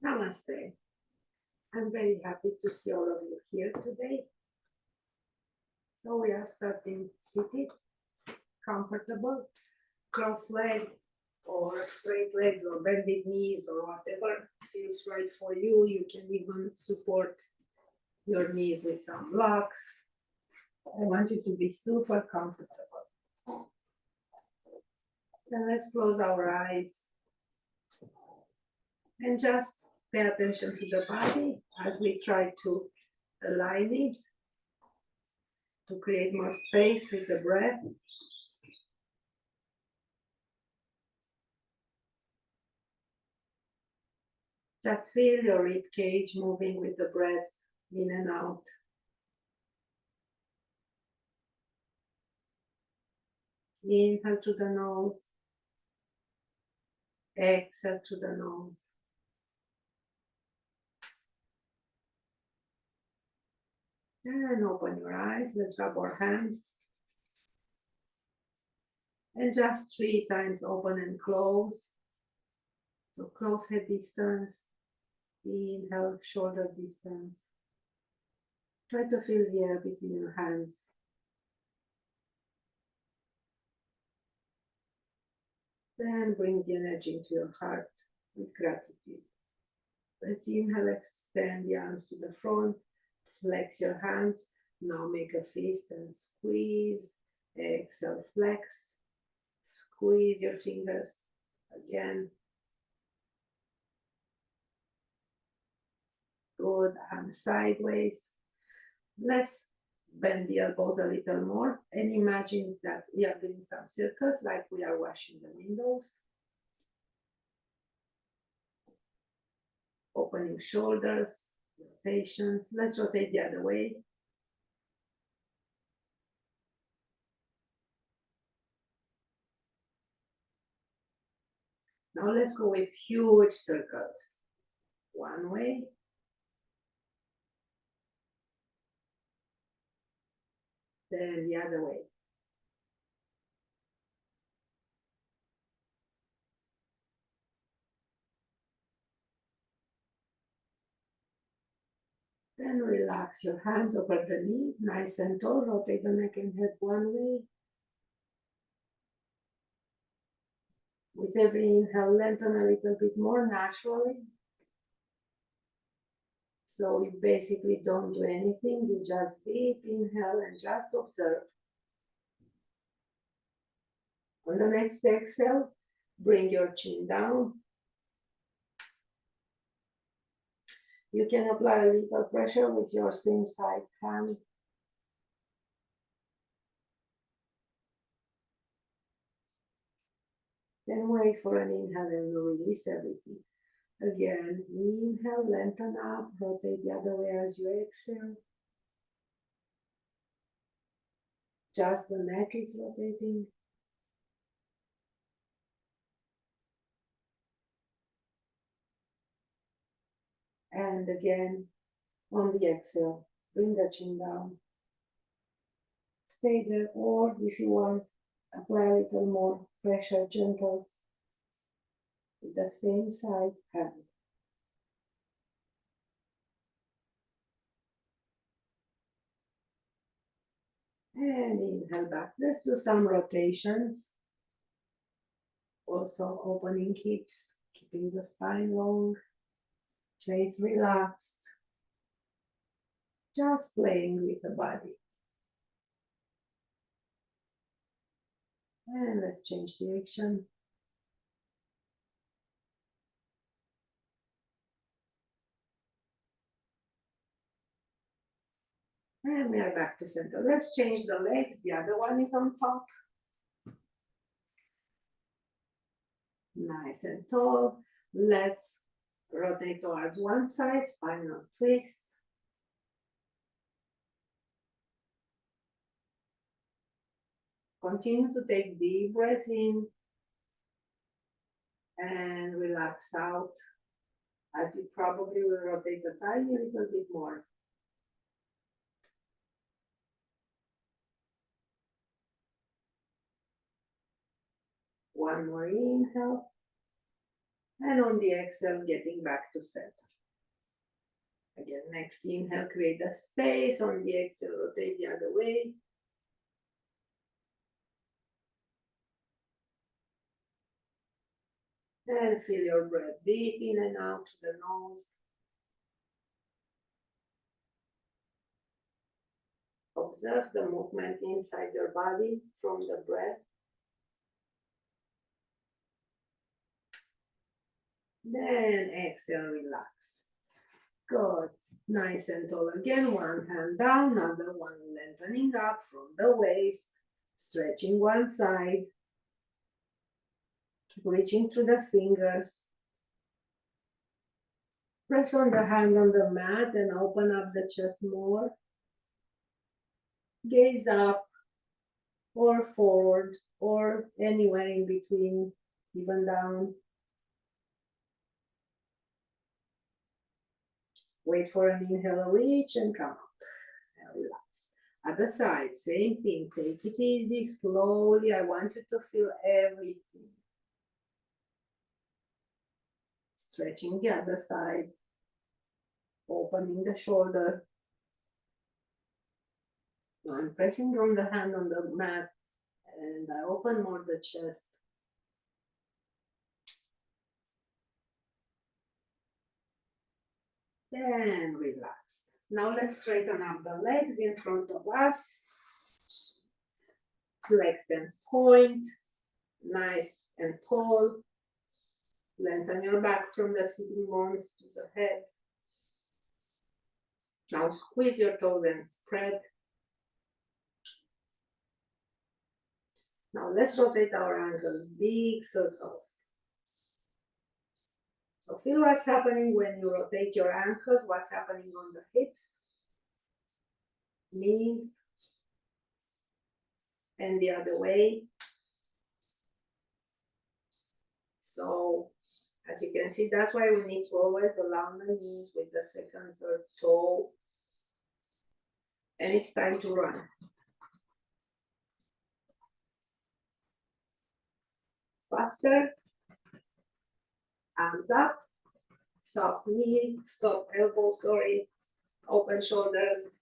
Namaste. I'm very happy to see all of you here today. So we are starting seated, comfortable, cross-legged or straight legs or bended knees or whatever feels right for you. You can even support your knees with some blocks. I want you to be super comfortable. Then let's close our eyes and just pay attention to the body as we try to align it to create more space with the breath. Just feel your rib cage moving with the breath in and out. Inhale to the nose, exhale to the nose. And open your eyes. Let's rub our hands. And just 3 times open and close. So close head distance. Inhale, shoulder distance. Try to feel the air between your hands. Then bring the energy into your heart with gratitude. Let's inhale, extend the arms to the front, flex your hands. Now make a fist and squeeze. Exhale, flex. Squeeze your fingers again. Good, and sideways. Let's bend the elbows a little more and imagine that we are doing some circles like we are washing the windows. Opening shoulders, rotations. Let's rotate the other way. Now let's go with huge circles. One way. Then the other way. Then relax your hands over the knees, nice and tall. Rotate the neck and head one way. With every inhale, lengthen a little bit more naturally. So you basically don't do anything. You just deep inhale and just observe. On the next exhale, bring your chin down. You can apply a little pressure with your same side hand. Then wait for an inhale and release everything. Again, inhale, lengthen up, rotate the other way as you exhale. Just the neck is rotating. And again, on the exhale, bring the chin down. Stay there, or if you want, apply a little more pressure, gentle, with the same side hand. And inhale back. Let's do some rotations. Also opening hips, keeping the spine long, face relaxed. Just playing with the body. And let's change direction. And we are back to center. Let's change the legs. The other one is on top. Nice and tall. Let's rotate towards one side, spinal twist. Continue to take deep breaths in and relax out as you probably will rotate a tiny little bit more. One more inhale. And on the exhale, getting back to center. Again, next inhale, create a space. On the exhale, rotate the other way. And feel your breath deep in and out to the nose. Observe the movement inside your body from the breath. Then exhale, relax. Good. Nice and tall again. One hand down, another one lengthening up from the waist. Stretching one side. Keep reaching through the fingers. Press on the hand on the mat and open up the chest more. Gaze up or forward or anywhere in between, even down. Wait for an inhale, reach and come up and relax. At the side, same thing, take it easy, slowly. I want you to feel everything. Stretching the other side, opening the shoulder. Now I'm pressing on the hand on the mat and I open more the chest. Then relax. Now let's straighten up the legs in front of us. Flex and point, nice and tall. Lengthen your back from the sitting bones to the head. Now squeeze your toes and spread. Now let's rotate our ankles, big circles. So feel what's happening when you rotate your ankles, what's happening on the hips, knees, and the other way. So as you can see, that's why we need to always align the knees with the second, third toe. And it's time to run. Faster. Arms up. Soft knee, soft elbow, open shoulders.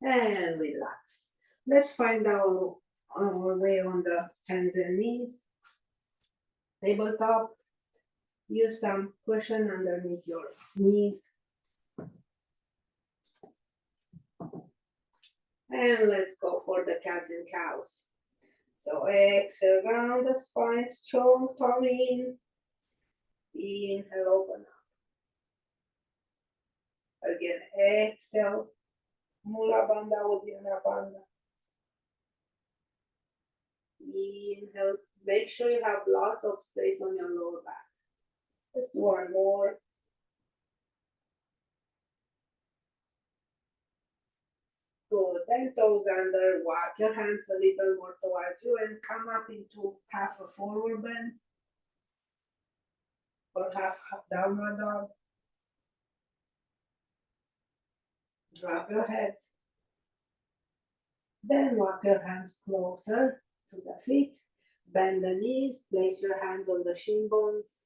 And relax. Let's find our way on the hands and knees. Tabletop. Use some cushion underneath your knees. And let's go for the cats and cows. So exhale, round the spine, strong tummy in. Inhale, open up. Again, exhale, Mula Bandha, Uddiyana Bandha. Inhale, make sure you have lots of space on your lower back. Just one more. Good, then toes under, walk your hands a little more towards you and come up into half a forward bend or half downward dog. Drop your head. Then walk your hands closer to the feet. Bend the knees, place your hands on the shin bones.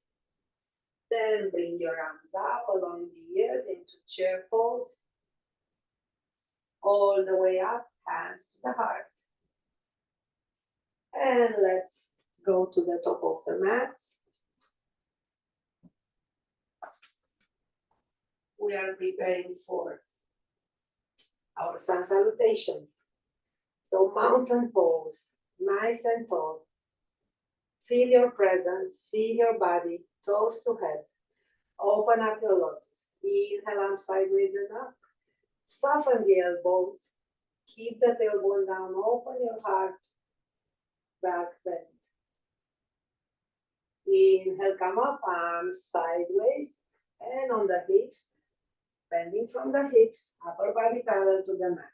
Then bring your arms up along the ears into chair pose. All the way up, hands to the heart. And let's go to the top of the mats. We are preparing for our sun salutations. So mountain pose, nice and tall. Feel your presence, feel your body, toes to head. Open up your lotus. Inhale, arms sideways and up. Soften the elbows. Keep the tailbone down. Open your heart. Back bend. Inhale, come up, arms sideways and on the hips. Bending from the hips, upper body parallel to the mat.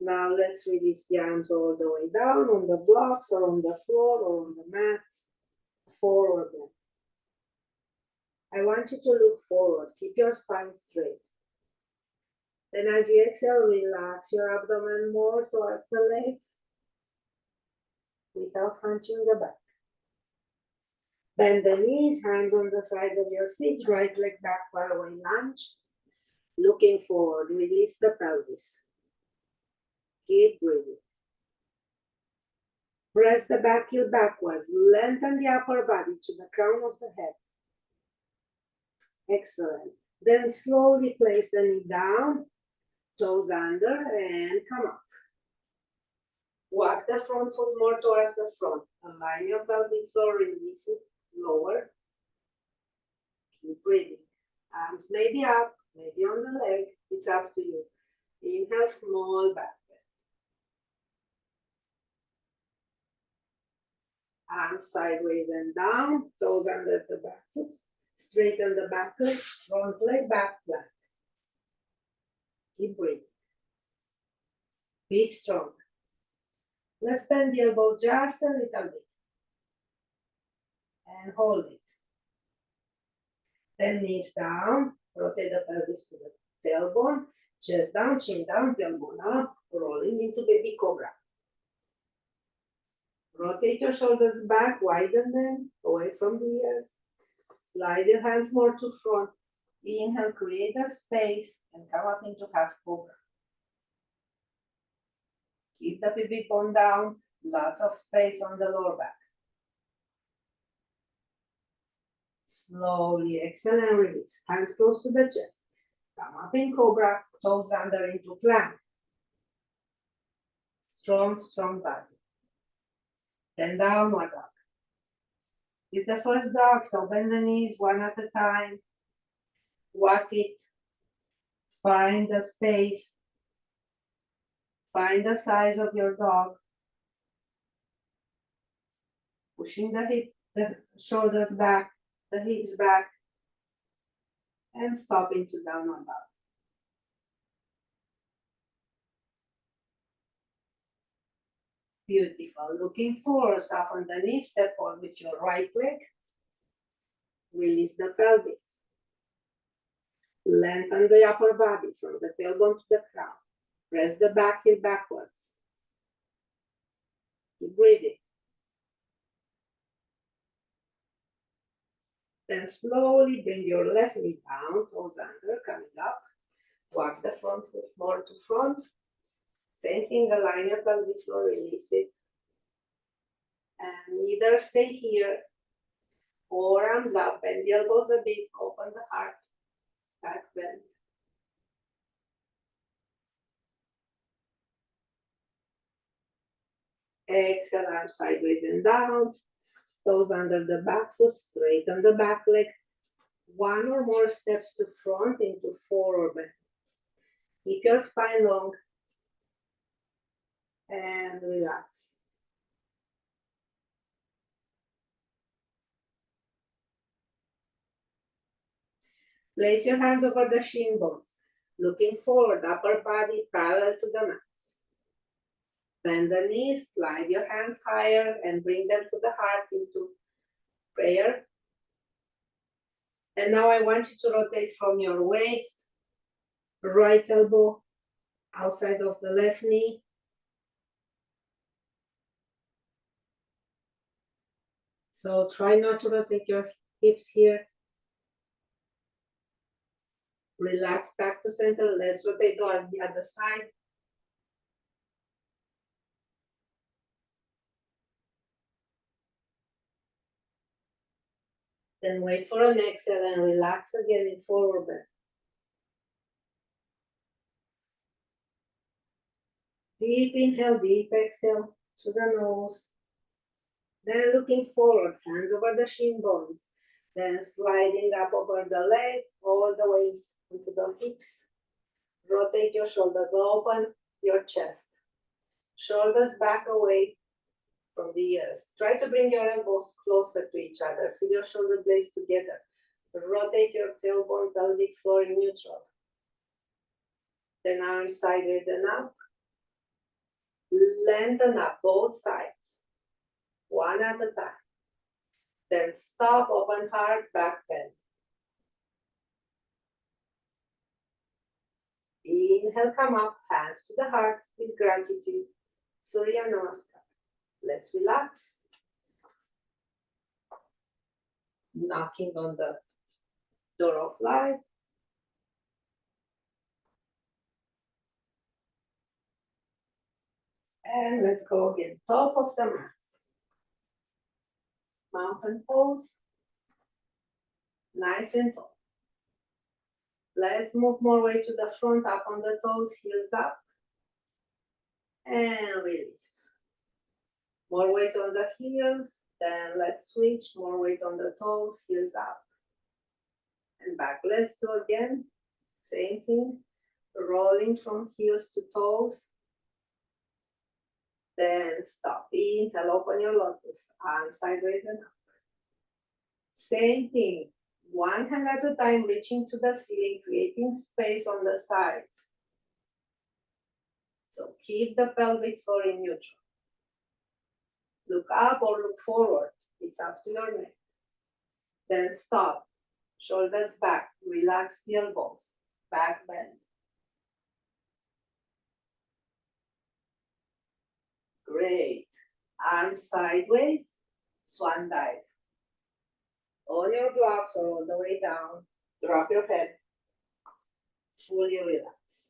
Now let's release the arms all the way down on the blocks or on the floor or on the mats. Forward bend. I want you to look forward. Keep your spine straight. Then as you exhale, relax your abdomen more towards the legs without hunching the back. Bend the knees, hands on the sides of your feet, right leg back, far away lunge. Looking forward, release the pelvis. Keep breathing. Press the back heel backwards, lengthen the upper body to the crown of the head. Excellent. Then slowly place the knee down, toes under, and come up. Walk the front foot more towards the front. Align your pelvic floor, release it lower. Keep breathing. Arms maybe up, maybe on the leg. It's up to you. Inhale, small back bend. Arms sideways and down, toes under the back foot. Straighten the back leg, front leg, back flat. Keep breathing. Be strong. Let's bend the elbow just a little bit. And hold it. Then knees down, rotate the pelvis to the tailbone, chest down, chin down, tailbone up, rolling into baby cobra. Rotate your shoulders back, widen them, away from the ears. Slide your hands more to front. Inhale, create a space, and come up into half cobra. Keep the pubic bone down, lots of space on the lower back. Slowly exhale and release. Hands close to the chest. Come up in cobra, toes under into plank. Strong, strong body. Then downward dog. It's the first dog, so bend the knees one at a time. Walk it. Find the space. Find the size of your dog. Pushing the shoulders back, the hips back, and stop into downward dog. Beautiful. Looking forward, soften the knee, step forward with your right leg. Release the pelvis. Lengthen the upper body from the tailbone to the crown. Press the back heel backwards. Keep breathing. Then slowly bring your left knee down, toes under, coming up. Walk the front foot more to front. Same thing, align your pelvic floor, release it. And either stay here or arms up, bend the elbows a bit, open the heart, back bend. Exhale, arms sideways and down, toes under the back foot, straighten the back leg. One or more steps to front into forward bend. Keep your spine long and relax. Place your hands over the shin bones, looking forward, upper body parallel to the mat. Bend the knees, slide your hands higher and bring them to the heart into prayer. And now I want you to rotate from your waist, right elbow outside of the left knee. So try not to rotate your hips here. Relax back to center. Let's rotate towards the other side. Then wait for an exhale and relax again in forward bend. Deep inhale, deep exhale to the nose. Then looking forward, hands over the shin bones. Then sliding up over the leg, all the way into the hips. Rotate your shoulders, open your chest. Shoulders back away from the ears. Try to bring your elbows closer to each other. Feel your shoulder blades together. Rotate your tailbone, pelvic floor in neutral. Then arms sideways and up. Lengthen up both sides. One at a time. Then stop, open heart, back bend. Inhale, come up, hands to the heart with gratitude. Surya Namaskar. Let's relax. knocking on the door of life. And let's go again, top of the mats. Mountain pose, nice and tall. Let's move more weight to the front, up on the toes, heels up. And release. More weight on the heels, then let's switch, more weight on the toes, heels up. And back, let's do again, same thing, rolling from heels to toes. Then stop, inhale, open your lotus, arm sideways and up. Same thing, one hand at a time, reaching to the ceiling, creating space on the sides. So keep the pelvic floor in neutral. Look up or look forward, it's up to your neck. Then stop, shoulders back, relax the elbows, back bend. Great, arms sideways, swan dive. On your blocks or all the way down, drop your head, fully relax.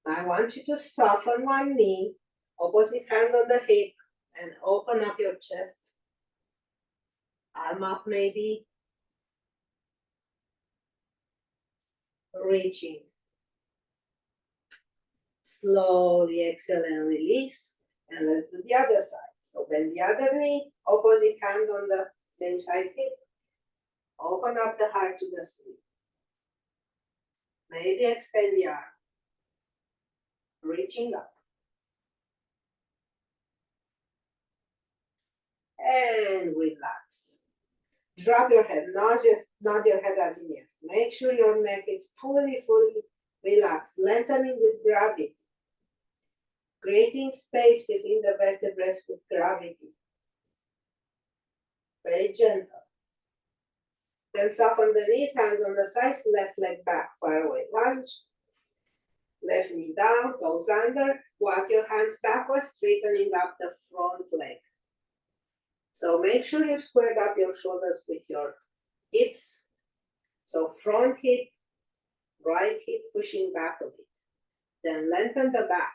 I want you to soften one knee, opposite hand on the hip, and open up your chest. Arm up maybe. Reaching. Slowly exhale and release. And let's do the other side. So bend the other knee, opposite hand on the same side hip. Open up the heart to the sleeve. Maybe extend the arm. Reaching up. And relax. Drop your head, nod your head as in yes. Make sure your neck is fully relaxed, lengthening with gravity. Creating space between the vertebrae with gravity. Very gentle. Then soften the knees, hands on the sides, left leg back, far away lunge. Left knee down, toes under. Walk your hands backwards, straightening up the front leg. So make sure you squared up your shoulders with your hips. So front hip, right hip pushing back a bit. Then lengthen the back.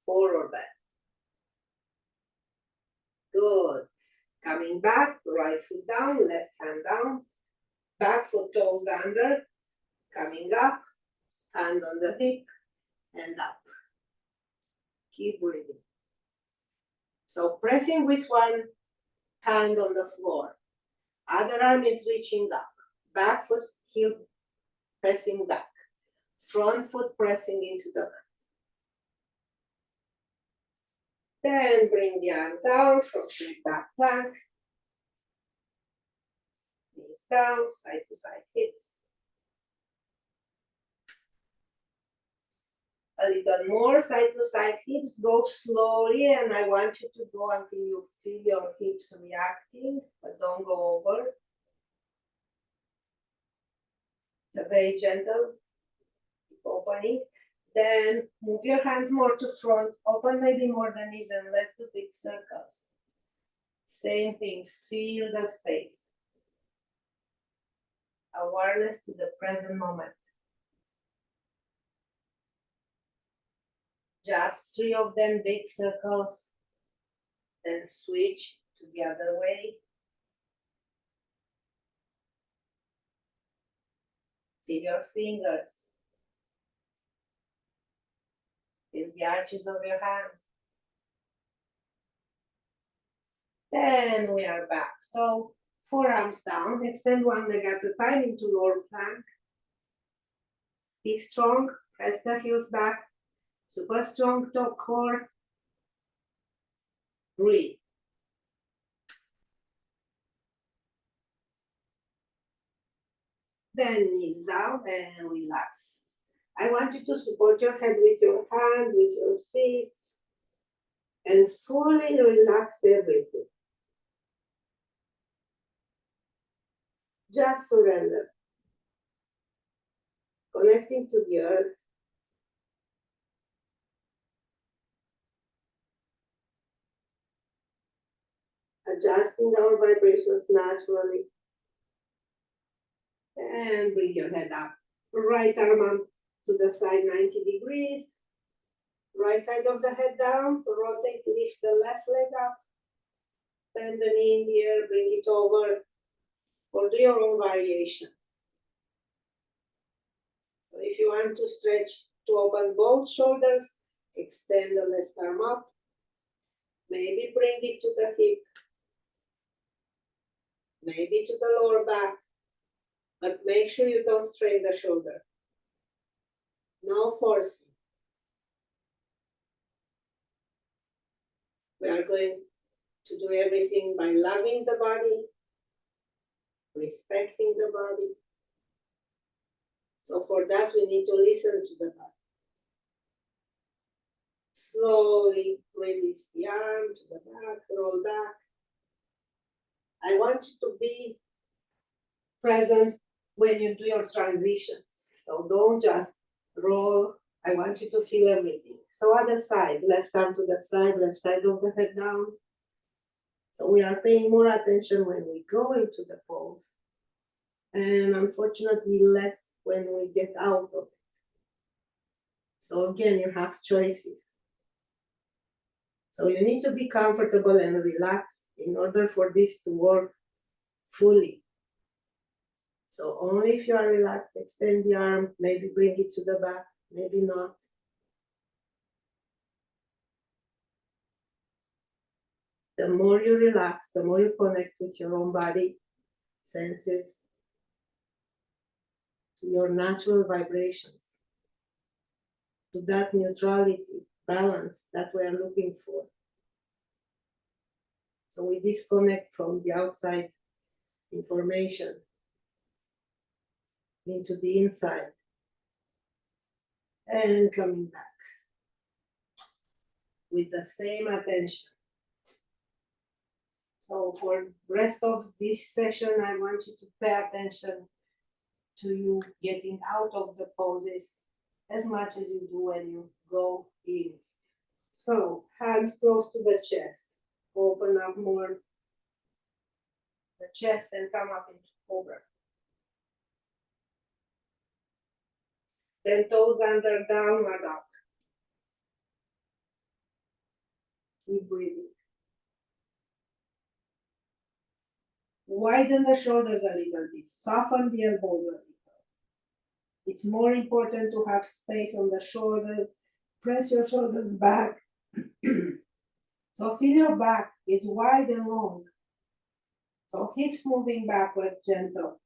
Forward bend. Good. Coming back, right foot down, left hand down. Back foot toes under. Coming up, hand on the hip and up. Keep breathing. So pressing with one hand on the floor. Other arm is reaching up. Back foot, heel pressing back. Front foot pressing into the mat. Then bring the arm down from straight back plank. Knees down, side to side hips. A little more side to side hips. Go slowly, and I want you to go until you feel your hips reacting, but don't go over. It's a very gentle opening. Then move your hands more to front, open maybe more the knees and let's do big circles. Same thing, feel the space. Awareness to the present moment. Just 3 of them, big circles. Then switch to the other way. Feel your fingers. Feel the arches of your hand. Then we are back. So forearms down, extend one leg at a time into lower plank. Be strong, press the heels back. Super strong top core. Breathe. Then knees down and relax. I want you to support your head with your hands, with your feet, and fully relax everything. Just surrender. Connecting to the earth. adjusting our vibrations naturally. And bring your head up. Right arm up to the side 90 degrees. Right side of the head down. Rotate, lift the left leg up. Bend the knee in the air, bring it over. Or do your own variation. So if you want to stretch to open both shoulders, extend the left arm up. Maybe bring it to the hip. Maybe to the lower back. But make sure you don't strain the shoulder. No forcing. We are going to do everything by loving the body, respecting the body. So for that, we need to listen to the body. Slowly release the arm to the back, roll back. I want you to be present when you do your transitions. So don't just roll. I want you to feel everything. So other side, left arm to the side, left side of the head down. So we are paying more attention when we go into the pose. And unfortunately less when we get out of it. So again, you have choices. So you need to be comfortable and relaxed in order for this to work fully. So only if you are relaxed, extend the arm, maybe bring it to the back, maybe not. The more you relax, the more you connect with your own body, senses, to your natural vibrations, to that neutrality, balance that we are looking for. So we disconnect from the outside information into the inside and coming back with the same attention. So for the rest of this session, I want you to pay attention to you getting out of the poses as much as you do when you go in. So hands close to the chest. Open up more the chest and come up into cobra. Then toes under, downward dog. Keep breathing. Widen the shoulders a little bit. Soften the elbows a little. It's more important to have space on the shoulders. Press your shoulders back. So feel your back is wide and long. So hips moving backwards, gentle.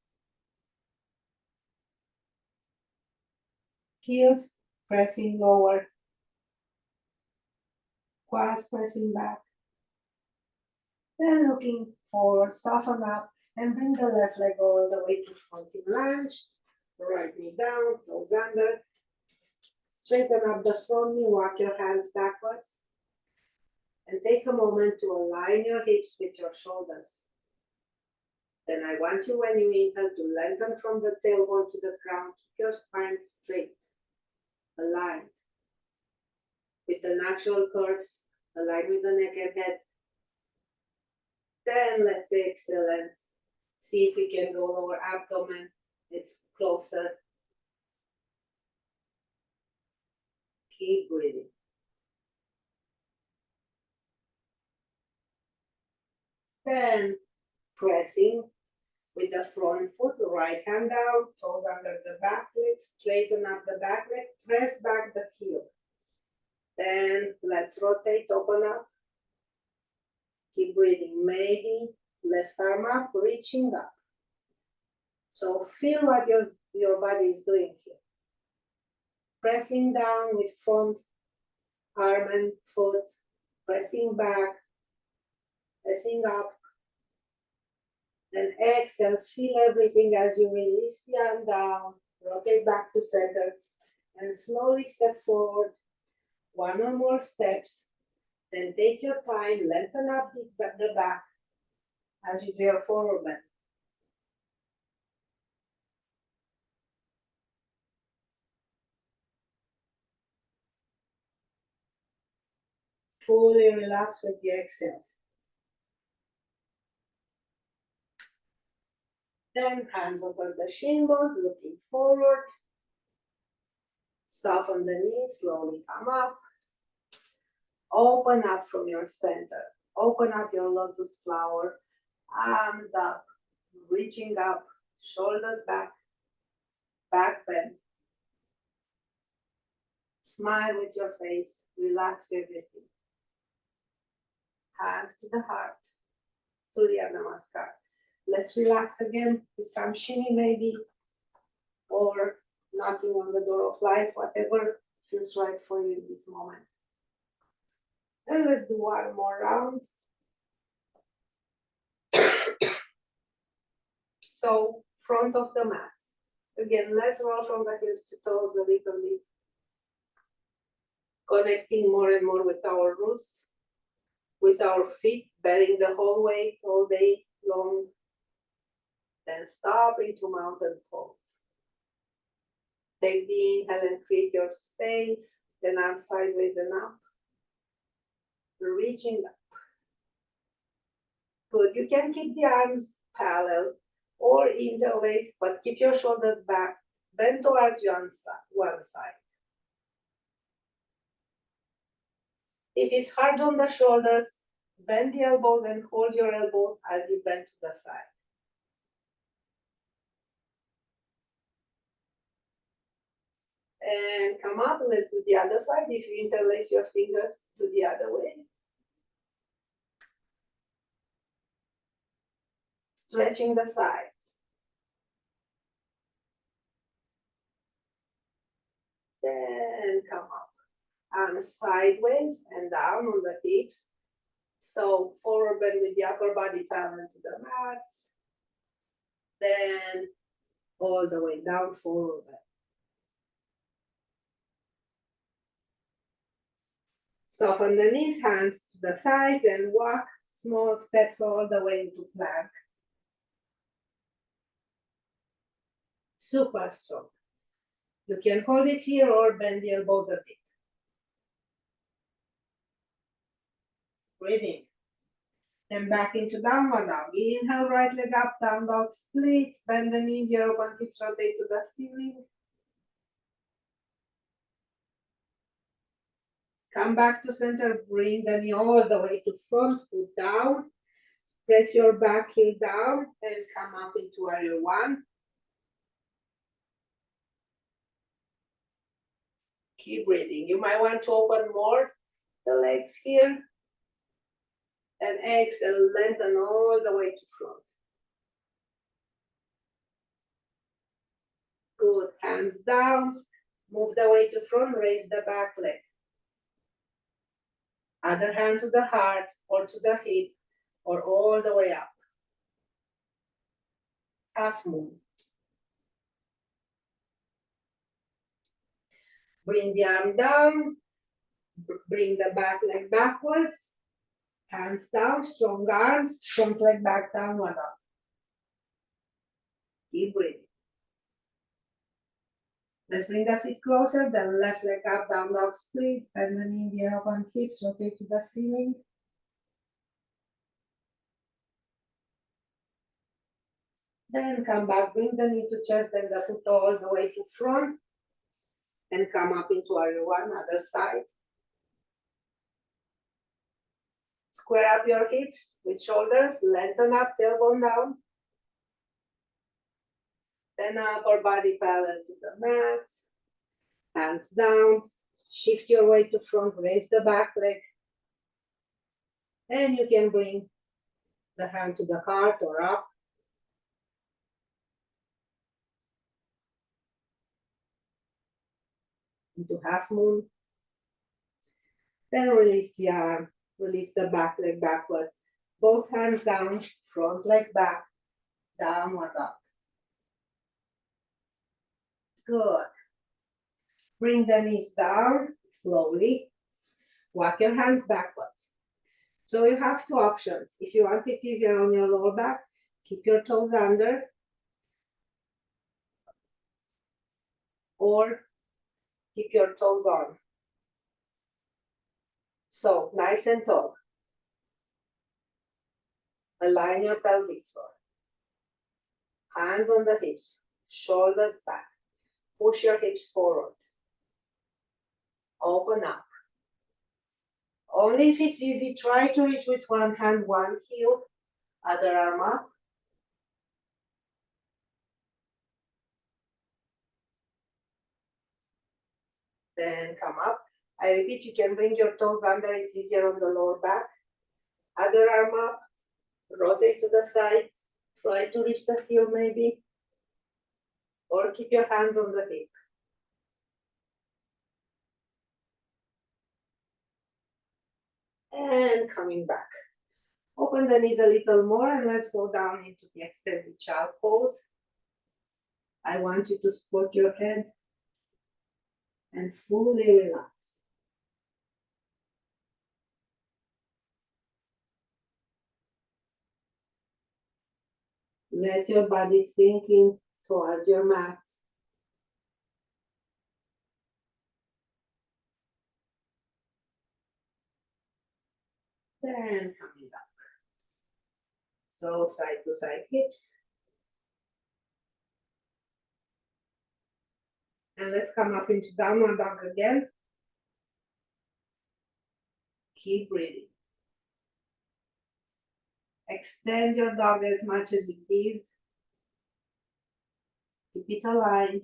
Heels pressing lower. Quads pressing back. Then looking forward, soften up and bring the left leg all the way to fronting lunge. Right knee down, toes under. Straighten up the front knee, walk your hands backwards. And take a moment to align your hips with your shoulders. Then I want you, when you inhale, to lengthen from the tailbone to the ground. Keep your spine straight, aligned. With the natural curves, aligned with the neck and head. Then let's exhale and see if we can go lower abdomen. It's closer. Keep breathing. Then pressing with the front foot, right hand down, toes under the back leg, straighten up the back leg, press back the heel. Then let's rotate, open up. Keep breathing. Maybe left arm up, reaching up. So feel what your body is doing here. Pressing down with front arm and foot, pressing back, pressing up. Then exhale, feel everything as you release the arm down, rotate back to center, and slowly step forward, one or more steps. Then take your time, lengthen up the back as you do your forward bend. Fully relax with the exhale. Then hands over the shin bones, looking forward. Soften the knees, slowly come up. Open up from your center. Open up your lotus flower. Arms up, reaching up, shoulders back, back bend. Smile with your face, relax everything. Hands to the heart, Surya Namaskar. Let's relax again with some shimmy maybe, or knocking on the door of life, whatever feels right for you in this moment. And let's do one more round. So, front of the mat. Again, let's roll from the heels to toes a little bit. Connecting more and more with our roots, with our feet, bearing the whole weight all day long. Then stop into mountain pose. Take the inhale and create your space. Then arms sideways and up. Reaching up. Good. You can keep the arms parallel or interlaced, but keep your shoulders back. Bend towards one side. If it's hard on the shoulders, bend the elbows and hold your elbows as you bend to the side. And come up, let's do the other side. If you interlace your fingers, do the other way. Stretching the sides. Then come up. Arms sideways and down on the hips. So forward bend with the upper body parallel to the mat. Then all the way down, forward bend. Soften the knees, hands to the sides, and walk small steps all the way into plank. Super strong. You can hold it here or bend the elbows a bit. Breathing. Then back into downward dog. Inhale, right leg up, down dog split. Bend the knee, the open hips rotate to the ceiling. Come back to center, bring the knee all the way to front, foot down. Press your back heel down and come up into warrior one. Keep breathing. You might want to open more the legs here. And exhale, lengthen all the way to front. Good, hands down. Move the way to front, raise the back leg. Other hand to the heart or to the hip or all the way up. Half moon. Bring the arm down. Bring the back leg backwards. Hands down, strong arms, front leg back, downward up. Keep breathing. Let's bring the feet closer, then left leg up, down dog split, and then in the open hips, rotate to the ceiling. Then come back, bring the knee to chest, bend the foot all the way to front, and come up into warrior one, other side. Square up your hips with shoulders, lengthen up, tailbone down. Then upper body parallel to the mat. Hands down, shift your weight to front, raise the back leg. And you can bring the hand to the heart or up. Into half moon. Then release the arm, release the back leg backwards. Both hands down, front leg back, downward up. Good. Bring the knees down slowly. Walk your hands backwards. So you have two options. If you want it easier on your lower back, keep your toes under. Or keep your toes on. So nice and tall. Align your pelvic floor. Hands on the hips, shoulders back. Push your hips forward. Open up. Only if it's easy, try to reach with one hand, one heel, other arm up. Then come up. I repeat, you can bring your toes under, it's easier on the lower back. Other arm up, rotate to the side, try to reach the heel maybe, or keep your hands on the hip. And coming back. Open the knees a little more and let's go down into the extended child pose. I want you to support your head and fully relax. Let your body sink in towards your mat. Then coming up. So side to side hips. And let's come up into downward dog again. Keep breathing. Extend your dog as much as it is. Keep it aligned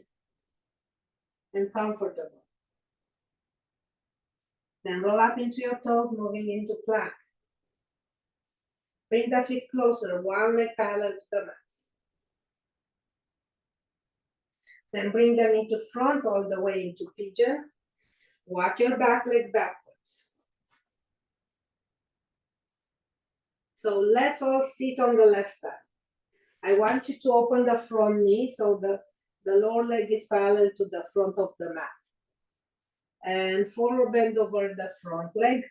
and comfortable. Then roll up into your toes, moving into plank. Bring the feet closer, one leg parallel to the mat. Then bring the knee to front all the way into pigeon. Walk your back leg backwards. So let's all sit on the left side. I want you to open the front knee so the lower leg is parallel to the front of the mat. And forward bend over the front leg.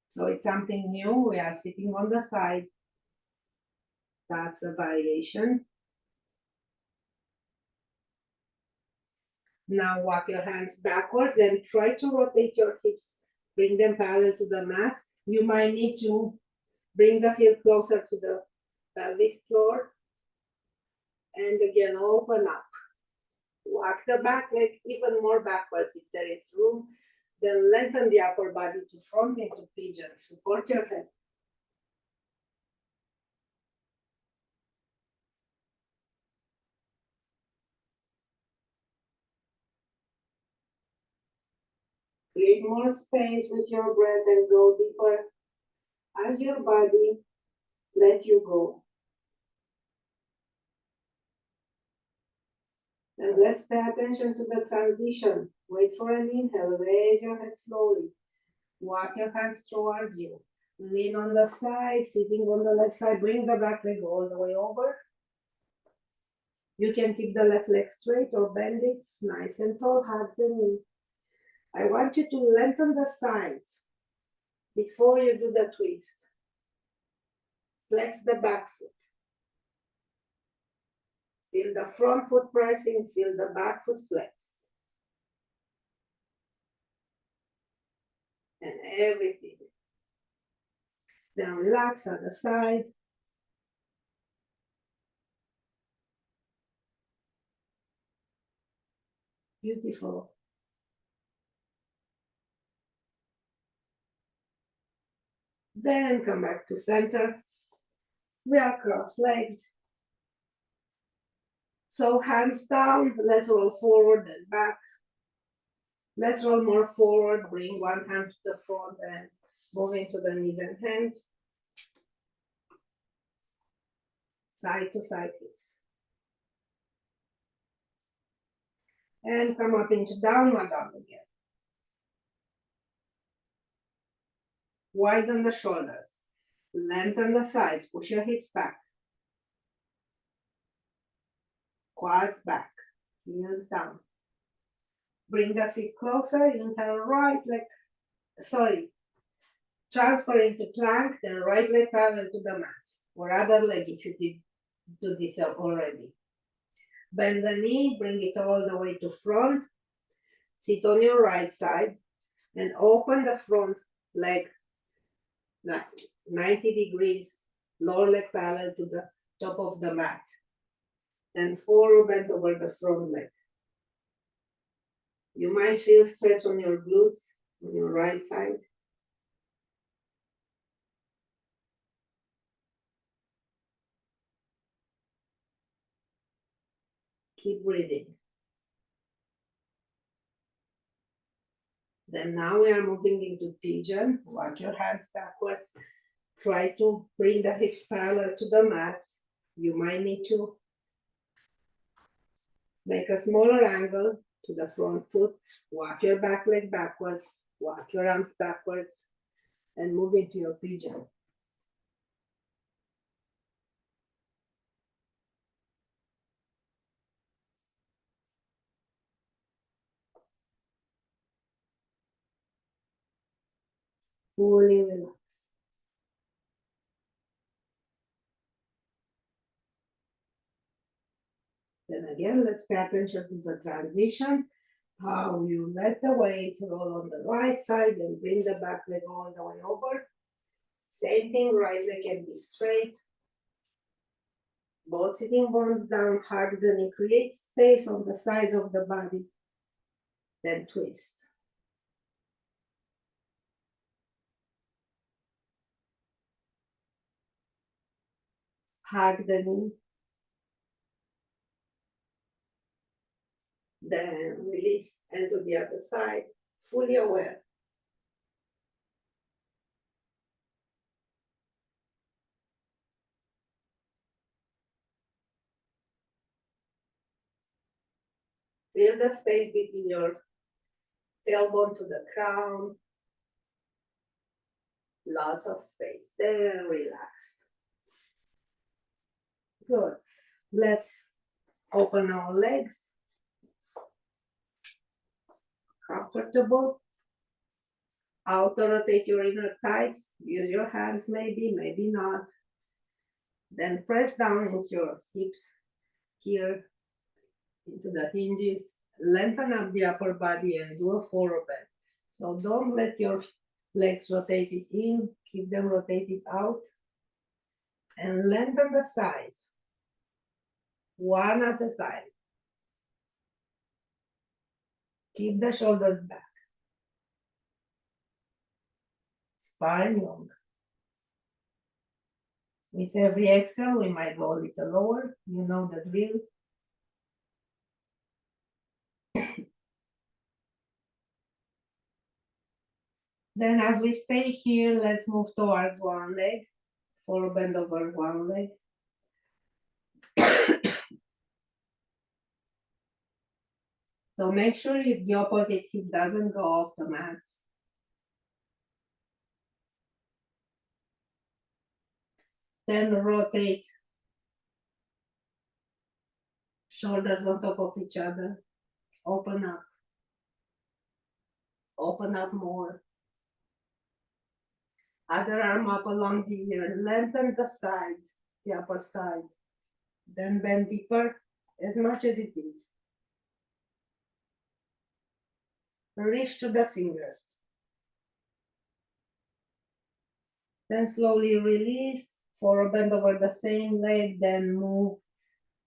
So it's something new. We are sitting on the side. That's a variation. Now walk your hands backwards and try to rotate your hips. Bring them parallel to the mat. You might need to bring the heel closer to the pelvic floor. And again, open up. Walk the back leg even more backwards if there is room. Then lengthen the upper body to front into pigeon. Support your head. Create more space with your breath and go deeper as your body let you go. And let's pay attention to the transition. Wait for an inhale, raise your head slowly. Walk your hands towards you. Lean on the side, sitting on the left side. Bring the back leg all the way over. You can keep the left leg straight or bend it nice and tall, hug the knee. I want you to lengthen the sides before you do the twist. Flex the back foot. Feel the front foot pressing, feel the back foot flexed. And everything. Then relax on the side. Beautiful. Then come back to center. We are cross-legged. So hands down, let's roll forward and back. Let's roll more forward, bring one hand to the front and move into the knees and hands. Side to side hips. And come up into downward dog again. Widen the shoulders. Lengthen the sides. Push your hips back. Quads back. Heels down. Bring the feet closer. Inhale, right leg. Transfer into plank, then right leg parallel to the mat. Or other leg if you did do this already. Bend the knee, bring it all the way to front. Sit on your right side and open the front leg. 90 degrees, lower leg parallel to the top of the mat. Then forward bend over the front leg. You might feel stretch on your glutes, on your right side. Keep breathing. Then now we are moving into pigeon. Walk your hands backwards. Try to bring the hips parallel to the mat. You might need to make a smaller angle to the front foot. Walk your back leg backwards. Walk your arms backwards and move into your pigeon. Fully relax. Then again, let's pay attention to the transition. How you let the weight roll on the right side and bring the back leg all the way over. Same thing, right leg can be straight. Both sitting bones down, hug the knee, create space on the sides of the body. Then twist. Hug the knee. Then release and to the other side, fully aware. Feel the space between your tailbone to the crown. Lots of space. Then relax. Good. Let's open our legs. Comfortable. Outer rotate your inner thighs. Use your hands maybe, maybe not. Then press down into your hips here, into the hinges. Lengthen up the upper body and do a forward bend. So don't let your legs rotate it in, keep them rotated out. And lengthen the sides, one at a time. Keep the shoulders back. Spine long. With every exhale, we might go a little lower. You know the drill. Then as we stay here, let's move towards one leg. Forward bend over one leg. So make sure the opposite hip doesn't go off the mats. Then rotate shoulders on top of each other. Open up. Open up more. Other arm up along the ear. Lengthen the side, the upper side. Then bend deeper as much as it is. Reach to the fingers. Then slowly release, forward bend over the same leg, then move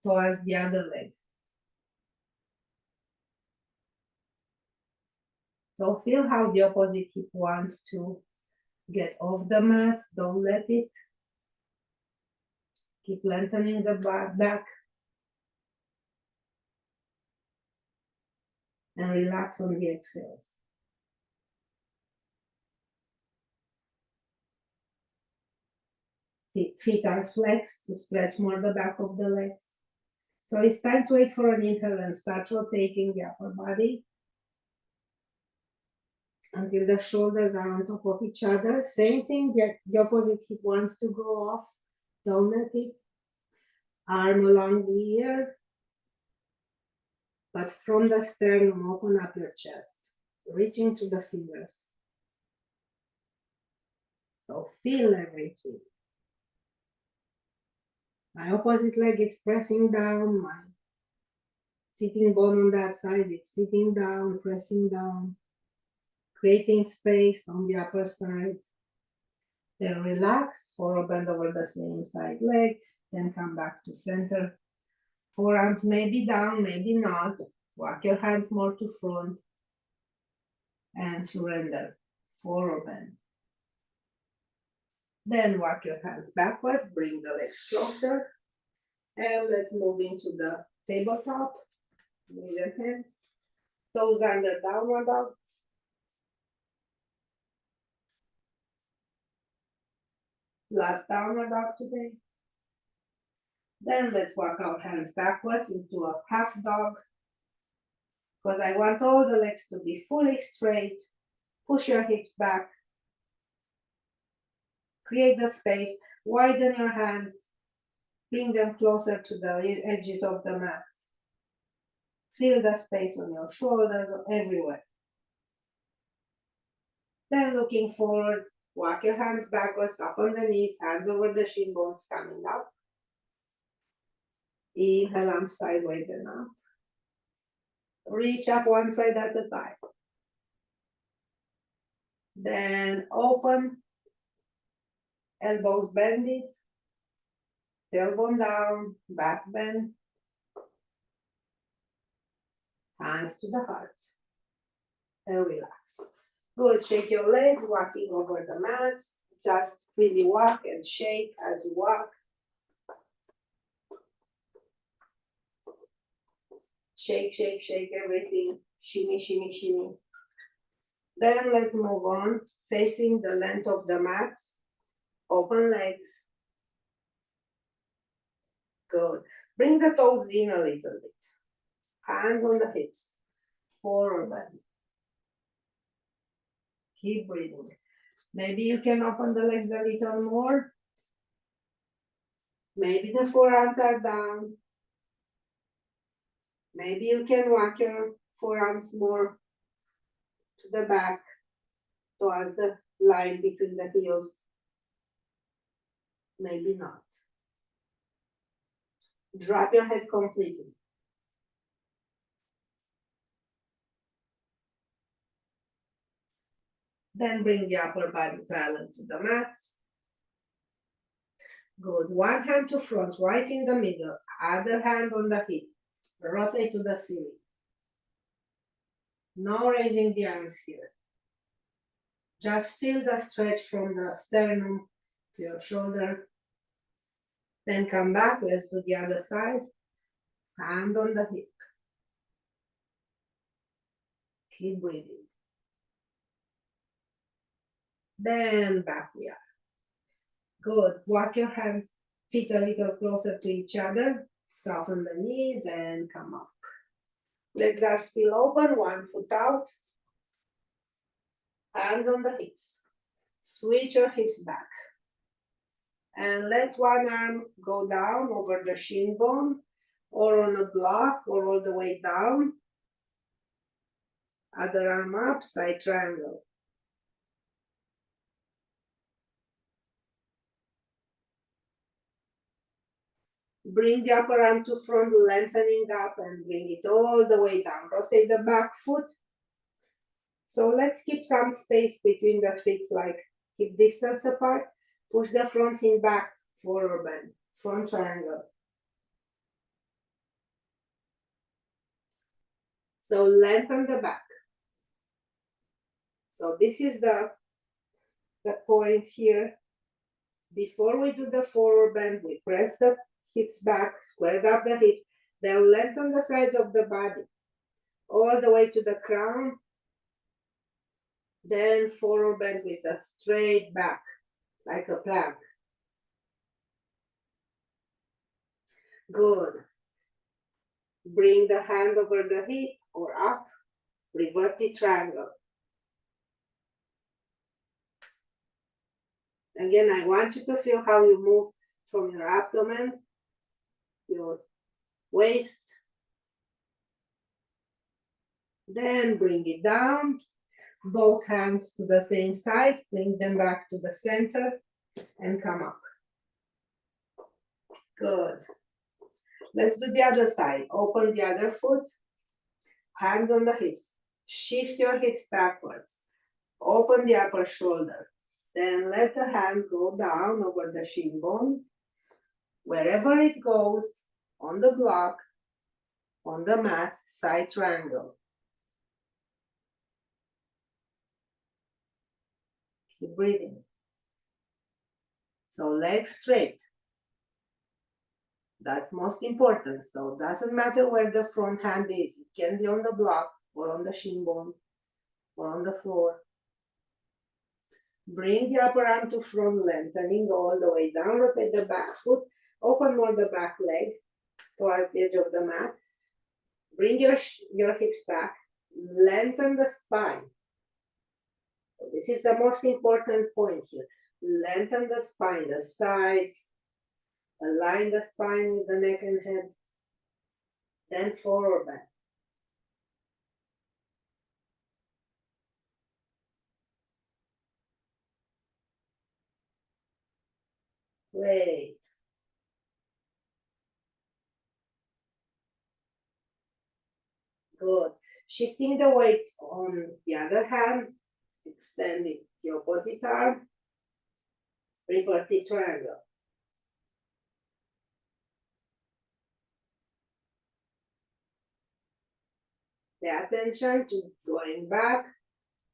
towards the other leg. So feel how the opposite hip wants to get off the mat. Don't let it. Keep lengthening the back. And relax on the exhales. Feet are flexed to stretch more the back of the legs. So it's time to wait for an inhale and start rotating the upper body until the shoulders are on top of each other. Same thing, the opposite hip wants to go off. Don't let it. Arm along the ear. But from the sternum, open up your chest, reaching to the fingers. So feel everything. My opposite leg is pressing down, my sitting bone on that side, it's sitting down, pressing down, creating space on the upper side. Then relax, forward bend over the same side leg, then come back to center. Forearms maybe down, maybe not. Walk your hands more to front and surrender, forward bend. Then walk your hands backwards, bring the legs closer. And let's move into the tabletop with your hands. Toes under downward dog. Last downward dog today. Then let's walk our hands backwards into a half dog. Because I want all the legs to be fully straight. Push your hips back. Create the space. Widen your hands. Bring them closer to the edges of the mat. Feel the space on your shoulders, everywhere. Then looking forward, walk your hands backwards, up on the knees, hands over the shin bones, coming up. Inhale, arms sideways and up. Reach up one side at a time. Then open, elbows bended, tailbone down, back bend. Hands to the heart. And relax. Good, shake your legs, walking over the mats. Just freely walk and shake as you walk. Shake, shake, shake everything. Shimmy, shimmy, shimmy. Then let's move on, facing the length of the mats. Open legs. Good. Bring the toes in a little bit. Hands on the hips. Forward bend. Keep breathing. Maybe you can open the legs a little more. Maybe the forearms are down. Maybe you can walk your forearms more to the back towards the line between the heels. Maybe not. Drop your head completely. Then bring the upper body parallel to the mats. Good. One hand to front, right in the middle. Other hand on the hip. Rotate to the ceiling. No raising the arms here. Just feel the stretch from the sternum to your shoulder. Then come back. Let's do the other side. Hand on the hip. Keep breathing. Then back we are. Good. Walk your hands, feet a little closer to each other. Soften the knees and come up. Legs are still open, one foot out. Hands on the hips. Switch your hips back. And let one arm go down over the shin bone or on a block or all the way down. Other arm up, side triangle. Bring the upper arm to front, lengthening up and bring it all the way down. Rotate the back foot. So let's keep some space between the feet, like keep distance apart. Push the front heel back, forward bend, front triangle. So lengthen the back. So this is the point here. Before we do the forward bend, we press the hips back, square up the hips, then lengthen the sides of the body, all the way to the crown. Then forward bend with a straight back, like a plank. Good. Bring the hand over the hip or up, revert the triangle. Again, I want you to feel how you move from your abdomen, your waist. Then bring it down, both hands to the same sides, bring them back to the center and come up. Good. Let's do the other side. Open the other foot, hands on the hips. Shift your hips backwards. Open the upper shoulder. Then let the hand go down over the shin bone. Wherever it goes, on the block, on the mat, side triangle. Keep breathing. So legs straight. That's most important. So it doesn't matter where the front hand is. It can be on the block or on the shin bone or on the floor. Bring the upper arm to front, lengthening all the way down. Rotate the back foot. Open more the back leg towards the edge of the mat. Bring your hips back. Lengthen the spine. So this is the most important point here. Lengthen the spine, the sides. Align the spine with the neck and head. Then forward bend. Great. Good. Shifting the weight on the other hand, extending the opposite arm, reverted triangle. Pay attention to going back,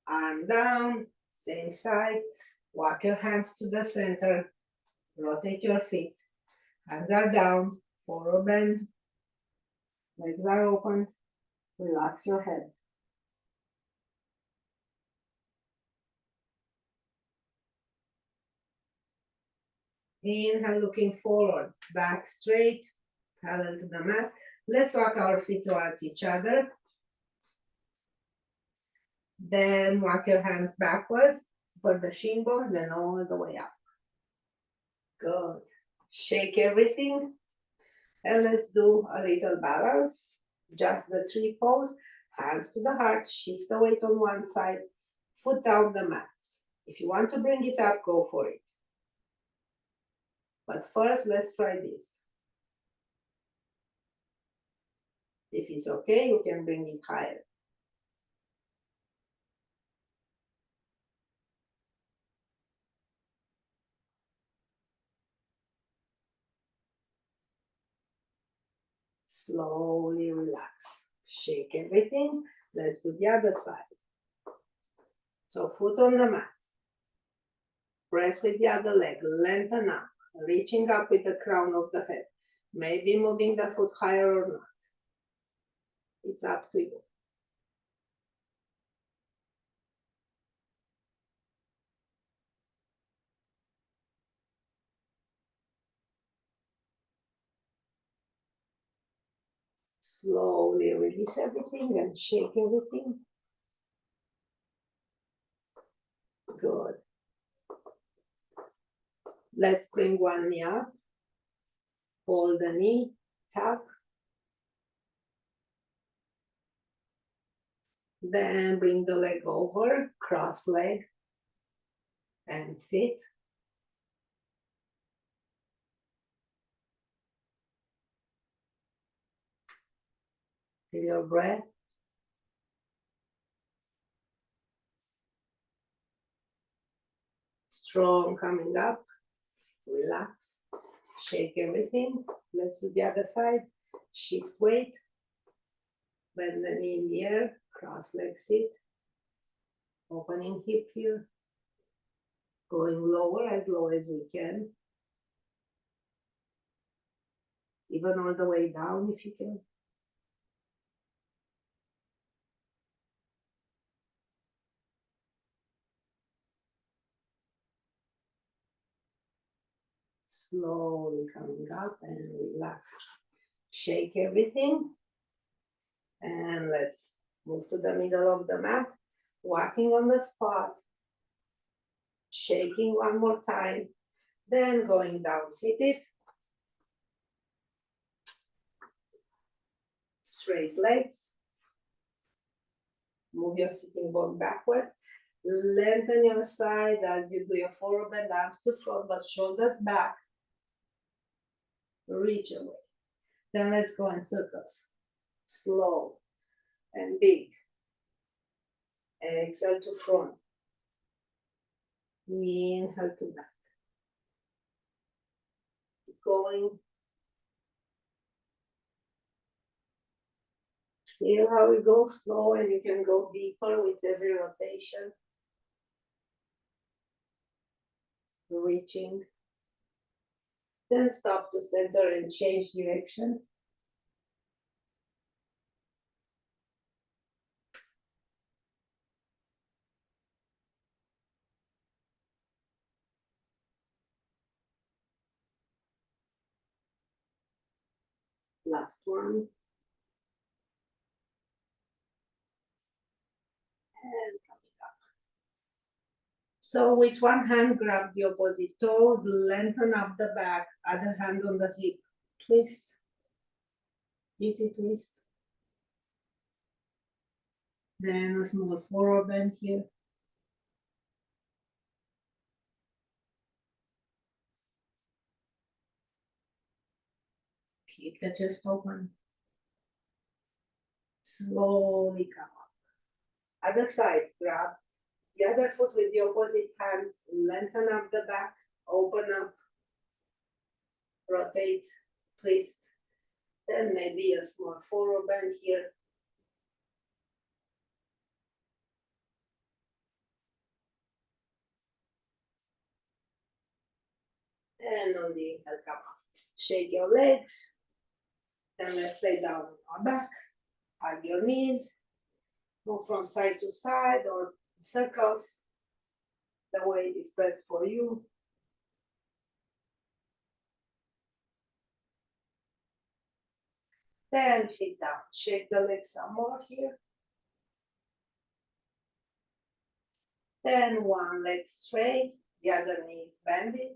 arm down, same side. Walk your hands to the center, rotate your feet. Hands are down, forward bend, legs are open, relax your head. Inhale, looking forward, back straight, parallel to the mat. Let's walk our feet towards each other. Then walk your hands backwards for the shin bones and all the way up. Good. Shake everything. And let's do a little balance. Just the three pose. Hands to the heart. Shift the weight on one side. Foot down the mat. If you want to bring it up, go for it. But first, let's try this. If it's okay, you can bring it higher. Slowly relax. Shake everything. Let's do the other side. So foot on the mat. Press with the other leg. Lengthen up. Reaching up with the crown of the head. Maybe moving the foot higher or not. It's up to you. Slowly release everything and shake everything. Good. Let's bring one knee up. Hold the knee, tap. Then bring the leg over, cross leg, and sit. Feel your breath. Strong coming up. Relax. Shake everything. Let's do the other side. Shift weight. Bend the knee in the air. Cross leg sit. Opening hip here. Going lower, as low as we can. Even all the way down if you can. Slowly coming up and relax. Shake everything. And let's move to the middle of the mat. Walking on the spot. Shaking one more time. Then going down seated. Straight legs. Move your sitting bone backwards. Lengthen your side as you do your forward bend, arms to front, but shoulders back. Reach away. Then let's go in circles. Slow and big. Exhale to front. Inhale to back. Keep going. Feel how it goes slow and you can go deeper with every rotation. Reaching. Then stop to center and change direction. Last one. And coming up. So with one hand, grab the opposite toes, lengthen up the back, other hand on the hip. Twist. Easy twist. Then a small forward bend here. Keep the chest open. Slowly come up. Other side, grab the other foot with the opposite hand, lengthen up the back, open up, rotate, twist. Then maybe a small forward bend here. And on the inhale, come up. Shake your legs. Then let's lay down on our back. Hug your knees. Move from side to side or circles. The way is best for you. Then feet down. Shake the legs some more here. Then one leg straight, the other knee is bending.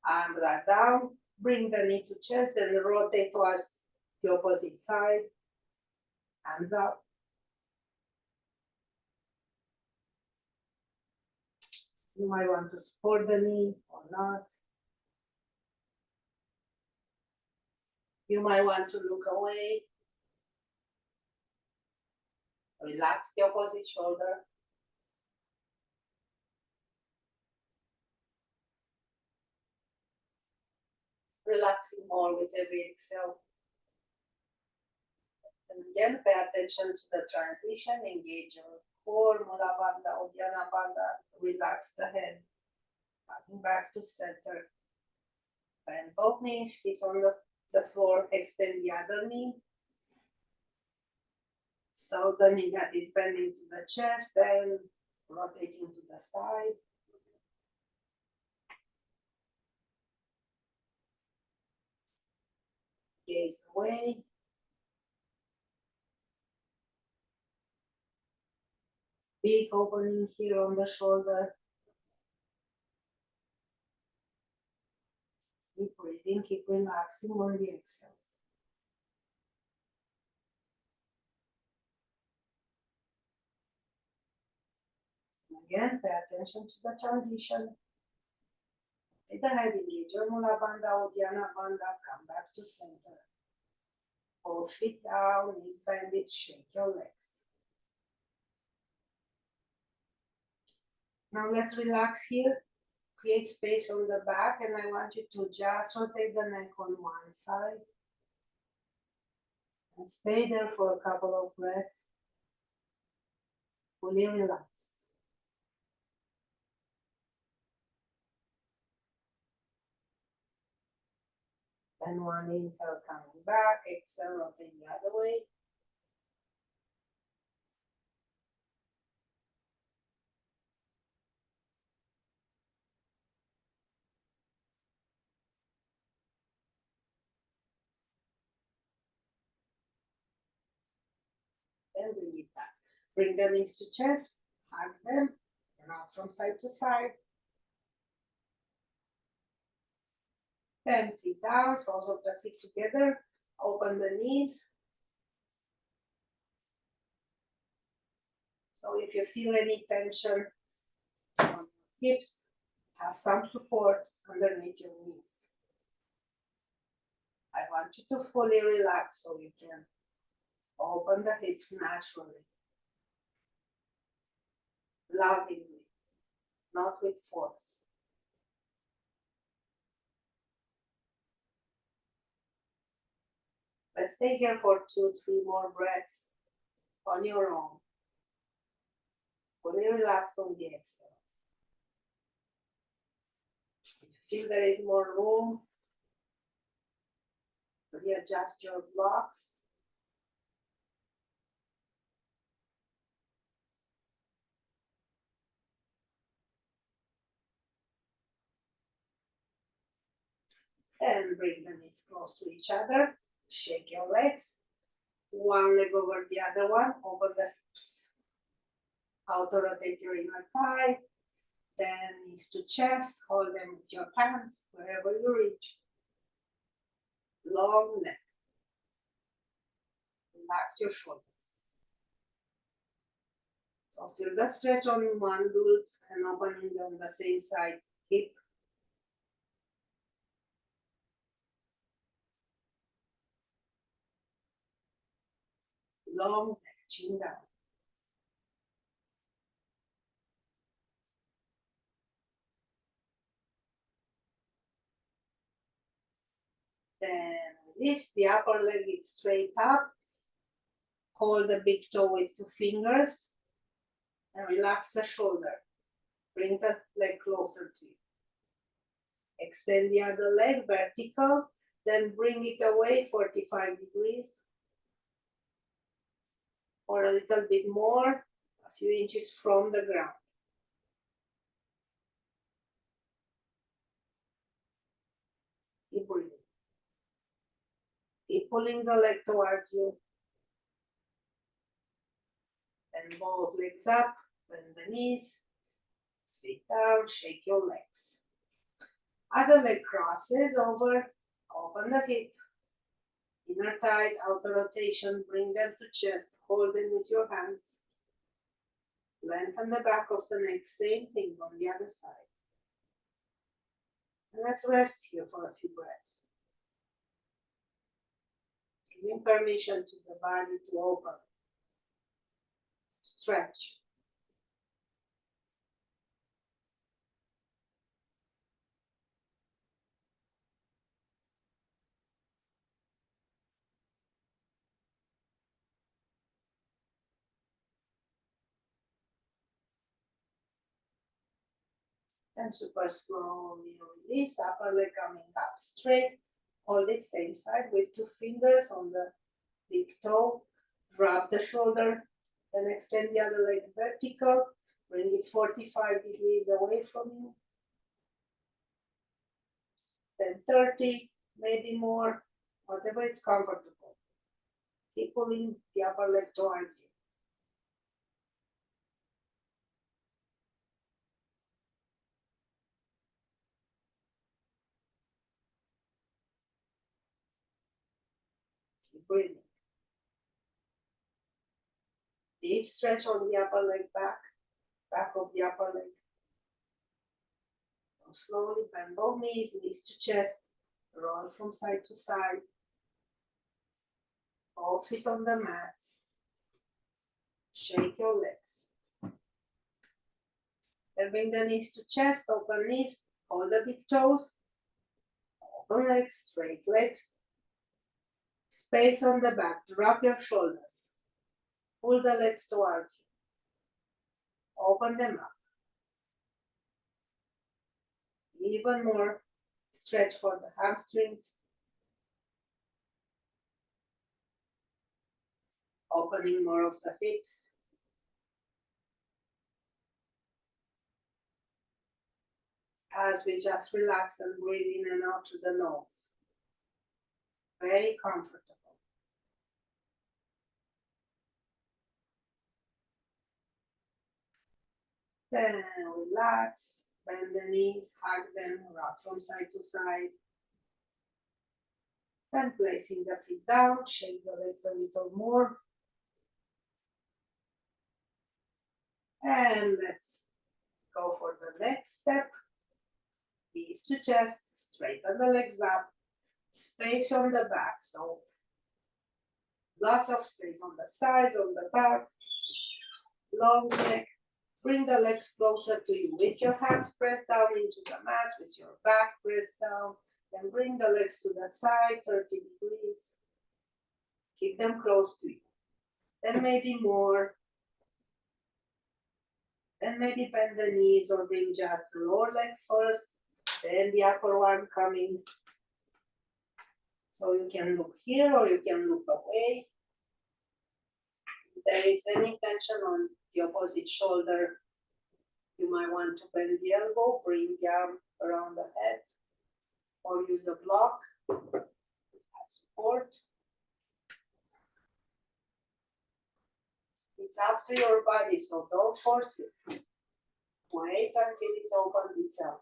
Arms are down. Bring the knee to chest, then rotate towards the opposite side. Hands up. You might want to support the knee or not. You might want to look away. Relax the opposite shoulder. Relaxing more with every exhale. And again, pay attention to the transition. Engage your core, Mula Bandha, Uddiyana Bandha. Relax the head. Coming back to center. Bend both knees, feet on the floor. Extend the other knee. So the knee that is bending to the chest, then rotating to the side. Gaze away. Big opening here on the shoulder. Keep breathing, keep relaxing on the exhales. Again, pay attention to the transition. With the head, engage your Mula Bandha, Uddiyana Bandha, come back to center. Both feet down, knees bended, shake your legs. Now let's relax here. Create space on the back, and I want you to just rotate the neck on one side. And stay there for a couple of breaths. Fully relaxed. Then one inhale coming back, exhale, rotate the other way. Then bring it back. Bring the knees to chest, hug them, and out from side to side. Then feet down, soles of the feet together, open the knees. So if you feel any tension on your hips, have some support underneath your knees. I want you to fully relax so you can open the hips naturally. lovingly, not with force. Let's stay here for 2-3 more breaths on your own. Fully relax on the exhale. If you feel there is more room, readjust your blocks. And bring the knees close to each other. Shake your legs. One leg over the other one, over the hips. Auto rotate your inner thigh. Then knees to chest. Hold them with your hands wherever you reach. Long neck. Relax your shoulders. So feel the stretch on one glute and opening on the same side hip. Long neck, chin down. Then release the upper leg is straight up. Hold the big toe with 2 fingers and relax the shoulder. Bring the leg closer to you. Extend the other leg vertical, then bring it away 45 degrees or a little bit more, a few inches from the ground. Keep breathing. Keep pulling the leg towards you. And both legs up, bend the knees, feet down, shake your legs. Other leg crosses over, open the hip, inner tight, outer rotation, bring them to chest, hold them with your hands. Lengthen the back of the neck, same thing on the other side. And let's rest here for a few breaths. Giving permission to the body to open, stretch. And super slowly release, upper leg coming up straight. Hold it same side with 2 fingers on the big toe. Drop the shoulder, then extend the other leg vertical. Bring it 45 degrees away from you. Then 30, maybe more, whatever is comfortable. Keep pulling the upper leg towards you. Keep breathing. Deep stretch on the upper leg back of the upper leg. So slowly bend both knees, knees to chest, roll from side to side. Both feet on the mats. Shake your legs. Then bring the knees to chest, open knees, hold the big toes. Open legs, straight legs. Space on the back, drop your shoulders. Pull the legs towards you. Open them up. Even more stretch for the hamstrings. Opening more of the hips. As we just relax and breathe in and out through the nose. Very comfortable. Then relax, bend the knees, hug them, rock from side to side. Then placing the feet down, shake the legs a little more. And let's go for the next step. Knees to chest, straighten the legs up, space on the back. So lots of space on the sides, on the back, long neck, Bring the legs closer to you. With your hands pressed down into the mat, with your back pressed down. Then bring the legs to the side, 30 degrees. Keep them close to you. Then maybe more. Then maybe bend the knees or bring just the lower leg first, then the upper one coming. So you can look here or you can look away. If there is any tension on the opposite shoulder, you might want to bend the elbow, bring the arm around the head, or use a block as support. It's up to your body, so don't force it. Wait until it opens itself.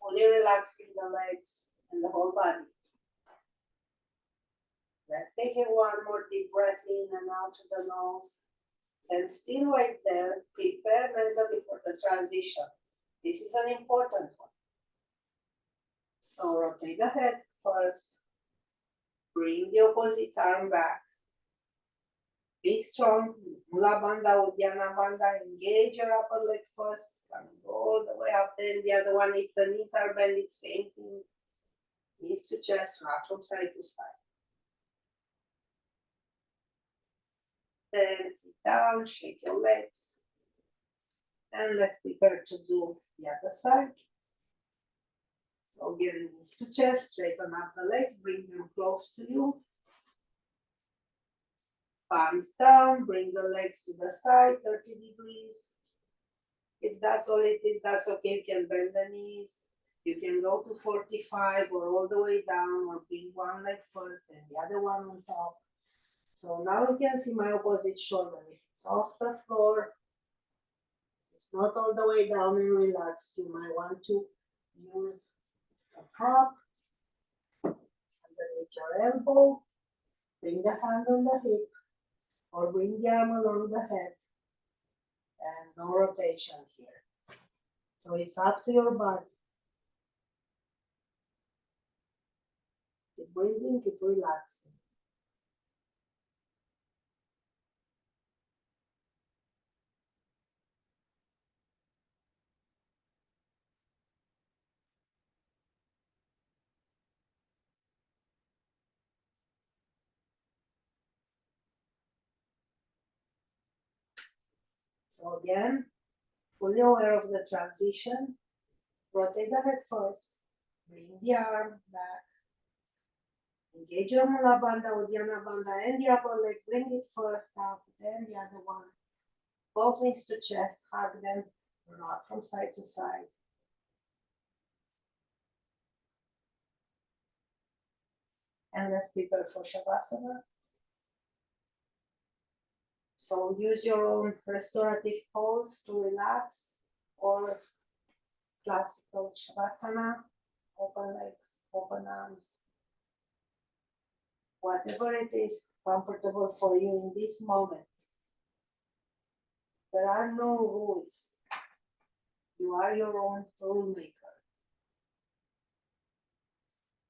Fully relaxing the legs and the whole body. Let's take one more deep breath in and out to the nose. And still right there, prepare mentally for the transition. This is an important one. So rotate the head first. Bring the opposite arm back. Be strong. Mula Bandha, Uddiyana Bandha. Engage your upper leg first. And go all the way up. Then the other one, if the knees are bent, same thing. Knees to chest, rock from side to side. Then feet down, shake your legs. And let's prepare to do the other side. So again, knees to chest, straighten up the legs, bring them close to you. Palms down, bring the legs to the side, 30 degrees. If that's all it is, that's okay. You can bend the knees. You can go to 45 or all the way down, or bring one leg first and the other one on top. So now you can see my opposite shoulder. If it's off the floor, it's not all the way down and relaxed. You might want to use a prop underneath your elbow. Bring the hand on the hip or bring the arm along the head. And no rotation here. So it's up to your body. Keep breathing, keep relaxing. So again, fully aware of the transition. Rotate the head first. Bring the arm back. Engage your Mula Bandha, Uddiyana Bandha, and the upper leg. Bring it first up, then the other one. Both knees to chest, hug them, rock from side to side. And let's prepare for Shavasana. So use your own restorative pose to relax, or classical Shavasana, open legs, open arms. Whatever it is comfortable for you in this moment. There are no rules. You are your own rule maker.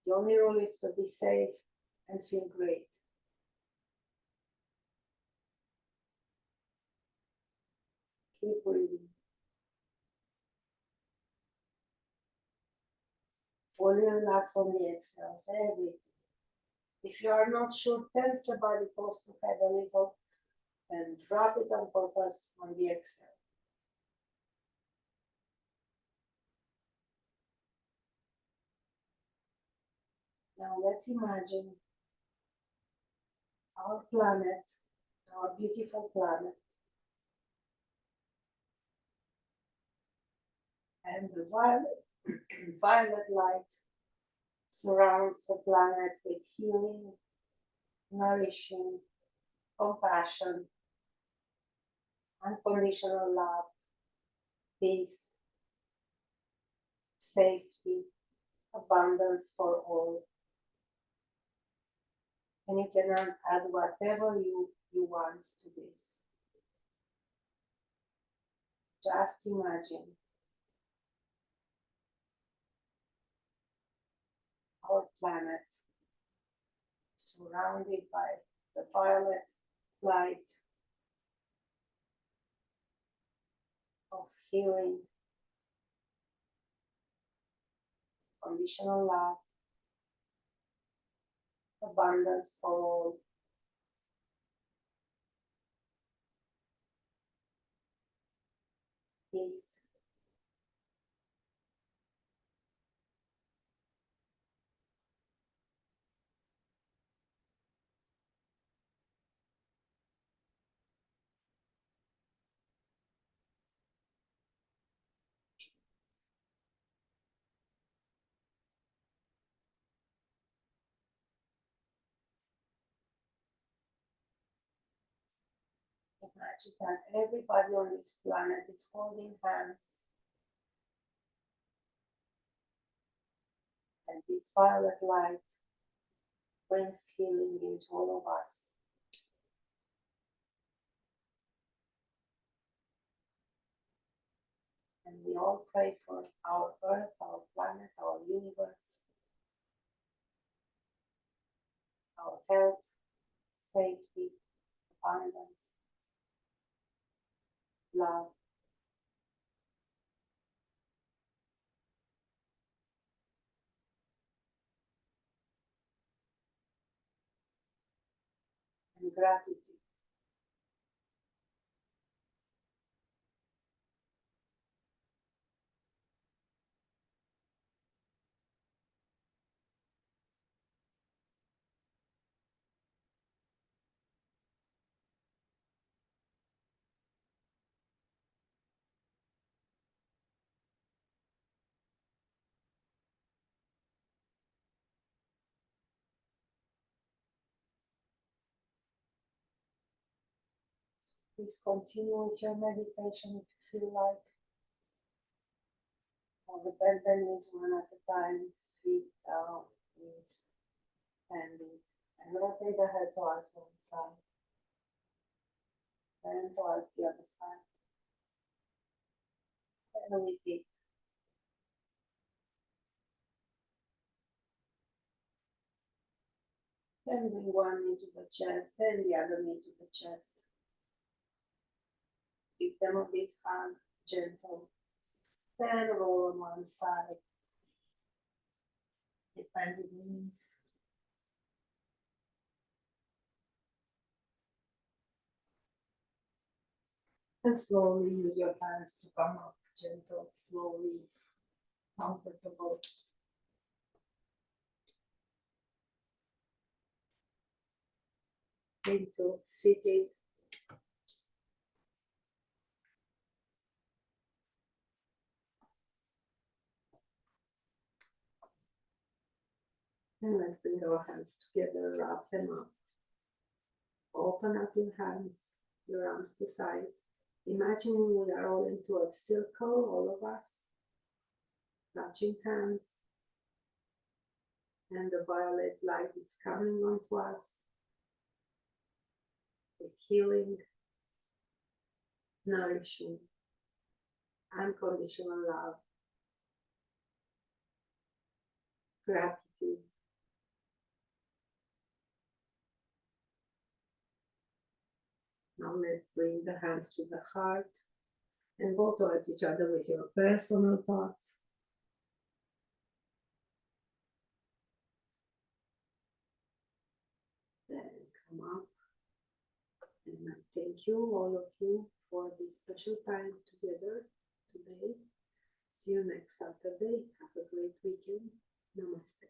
The only rule is to be safe and feel great. Keep breathing. Fully relax on the exhales, everything. If you are not sure, tense the body close to head a little and drop it on purpose on the exhale. Now let's imagine our planet, our beautiful planet, and the violet light surrounds the planet with healing, nourishing, compassion, unconditional love, peace, safety, abundance for all. And you can add whatever you want to this. Just imagine our planet, surrounded by the violet light of healing, conditional love, abundance for all. Peace. Imagine that everybody on this planet is holding hands, and this violet light brings healing into all of us. And we all pray for our earth, our planet, our universe, our health, safety, abundance, love. And gratitude. Please continue with your meditation if you feel like. Or the bend the knees one at a time, feet down, knees standing, and rotate the head towards one side, and towards the other side. And repeat. Then bring one knee to the chest, then the other knee to the chest. Give them a big hug, gentle. Then roll on one side. Bended knees. And slowly use your hands to come up, gentle, slowly, comfortable. Into seated. And let's bring our hands together, wrap them up. Open up your hands, your arms to sides. Imagine we are all into a circle, all of us, touching hands. And the violet light is coming onto us. The healing, nourishing, unconditional love, gratitude. Now let's bring the hands to the heart and go towards each other with your personal thoughts. Then come up. And I thank you, all of you, for this special time together today. See you next Saturday. Have a great weekend. Namaste.